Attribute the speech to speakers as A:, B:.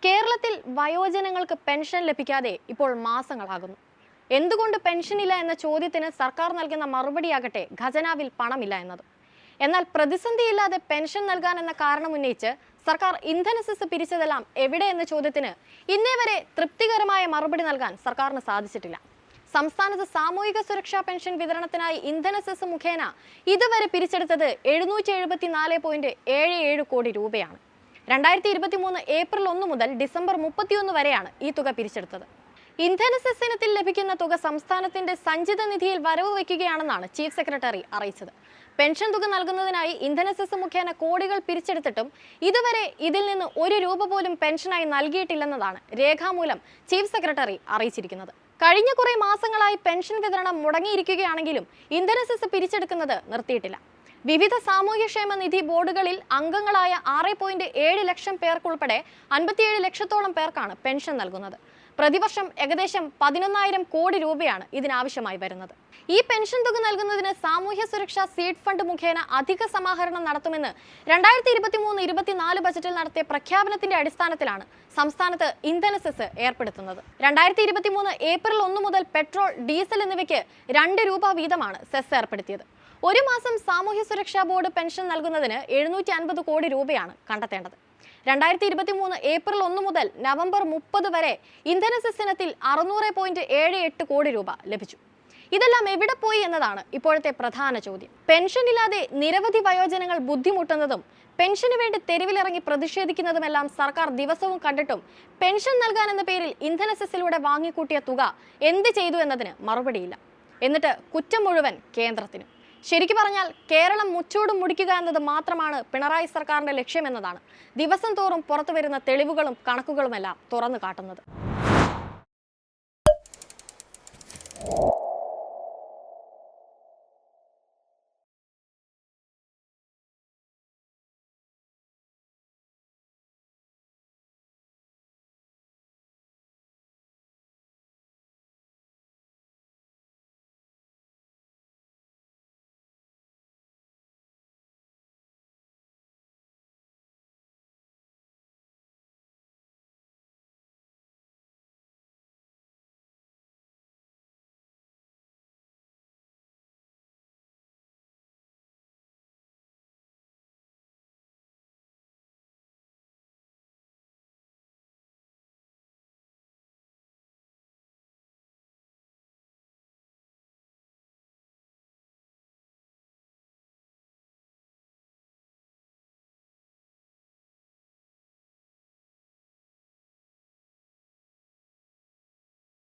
A: കേരളത്തിൽ വയോജനങ്ങൾക്ക് പെൻഷൻ ലഭിക്കാതെ ഇപ്പോൾ മാസങ്ങളാകുന്നു. എന്തുകൊണ്ട് പെൻഷനില്ല എന്ന ചോദ്യത്തിന് സർക്കാർ നൽകുന്ന മറുപടിയാകട്ടെ ഖജനാവിൽ പണമില്ല എന്നത്. എന്നാൽ പ്രതിസന്ധിയില്ലാതെ പെൻഷൻ നൽകാൻ എന്ന കാരണം ഉന്നയിച്ച് സർക്കാർ ഇന്ധന സെസ് പിരിച്ചതെല്ലാം എവിടെ എന്ന ചോദ്യത്തിന് ഇന്നേ വരെ തൃപ്തികരമായ മറുപടി നൽകാൻ സർക്കാരിന് സാധിച്ചിട്ടില്ല. സംസ്ഥാനത്ത് സാമൂഹിക സുരക്ഷാ പെൻഷൻ വിതരണത്തിനായി ഇന്ധന സെസ് മുഖേന ഇതുവരെ പിരിച്ചെടുത്തത് 774.77 കോടി രൂപയാണ്. 2023 ഏപ്രിൽ 1 മുതൽ ഡിസംബർ 31 വരെയാണ് ഈ തുക പിരിച്ചെടുത്തത്. ഇന്ധന സെസ് ഇനത്തിൽ ലഭിക്കുന്ന തുക സംസ്ഥാനത്തിന്റെ സഞ്ചിത നിധിയിൽ വരവ് വയ്ക്കുകയാണെന്നാണ് ചീഫ് സെക്രട്ടറി അറിയിച്ചത്. പെൻഷൻ തുക നൽകുന്നതിനായി ഇന്ധന സെസ് മുഖേന കോടികൾ പിരിച്ചെടുത്തിട്ടും ഇതുവരെ ഇതിൽ നിന്ന് 1 രൂപ പോലും പെൻഷനായി നൽകിയിട്ടില്ലെന്നതാണ് രേഖാമൂലം ചീഫ് സെക്രട്ടറി അറിയിച്ചിരിക്കുന്നത്. കഴിഞ്ഞ കുറെ മാസങ്ങളായി പെൻഷൻ വിതരണം മുടങ്ങിയിരിക്കുകയാണെങ്കിലും ഇന്ധന സെസ് പിരിച്ചെടുക്കുന്നത് നിർത്തിയിട്ടില്ല. വിവിധ സാമൂഹ്യക്ഷേമ നിധി ബോർഡുകളിൽ അംഗങ്ങളായ 6.7 ലക്ഷം പേർക്കുൾപ്പെടെ 57 ലക്ഷത്തോളം പേർക്കാണ് പെൻഷൻ നൽകുന്നത്. പ്രതിവർഷം ഏകദേശം 11,000 കോടി രൂപയാണ് ഇതിനാവശ്യമായി വരുന്നത്. ഈ പെൻഷൻ തുക നൽകുന്നതിന് സാമൂഹ്യ സുരക്ഷാ സീഡ് ഫണ്ട് മുഖേന അധിക സമാഹരണം നടത്തുമെന്ന് 2023-24 ബജറ്റിൽ നടത്തിയ പ്രഖ്യാപനത്തിന്റെ അടിസ്ഥാനത്തിലാണ് സംസ്ഥാനത്ത് ഇന്ധന സെസ് ഏർപ്പെടുത്തുന്നത്. 2023 ഏപ്രിൽ 1 മുതൽ പെട്രോൾ, ഡീസൽ എന്നിവയ്ക്ക് 2 രൂപ വീതമാണ് സെസ് ഏർപ്പെടുത്തിയത്. ഒരു മാസം സാമൂഹ്യ സുരക്ഷാ ബോർഡ് പെൻഷൻ നൽകുന്നതിന് 750 കോടി രൂപയാണ് കണ്ടെത്തേണ്ടത്. 2023 ഏപ്രിൽ 1 മുതൽ നവംബർ 30 വരെ ഇന്ധന സെസ് ഇനത്തിൽ 600.78 കോടി രൂപ ലഭിച്ചു. ഇതെല്ലാം എവിടെ പോയി എന്നതാണ് ഇപ്പോഴത്തെ പ്രധാന ചോദ്യം. പെൻഷനില്ലാതെ നിരവധി വയോജനങ്ങൾ ബുദ്ധിമുട്ടുന്നതും പെൻഷന് വേണ്ടി തെരുവിലിറങ്ങി പ്രതിഷേധിക്കുന്നതുമെല്ലാം സർക്കാർ ദിവസവും കണ്ടിട്ടും പെൻഷൻ നൽകാൻ എന്ന പേരിൽ ഇന്ധന സെസ്സിലൂടെ വാങ്ങിക്കൂട്ടിയ തുക എന്ത് ചെയ്തു എന്നതിന് മറുപടിയില്ല. എന്നിട്ട് കുറ്റം മുഴുവൻ കേന്ദ്രത്തിന്. ശരിക്കു പറഞ്ഞാൽ കേരളം മുച്ചൂടും മുടിക്കുക എന്നത് മാത്രമാണ് പിണറായി സർക്കാരിന്റെ ലക്ഷ്യമെന്നതാണ് ദിവസം തോറും പുറത്തു വരുന്ന തെളിവുകളും കണക്കുകളുമെല്ലാം തുറന്നു കാട്ടുന്നത്.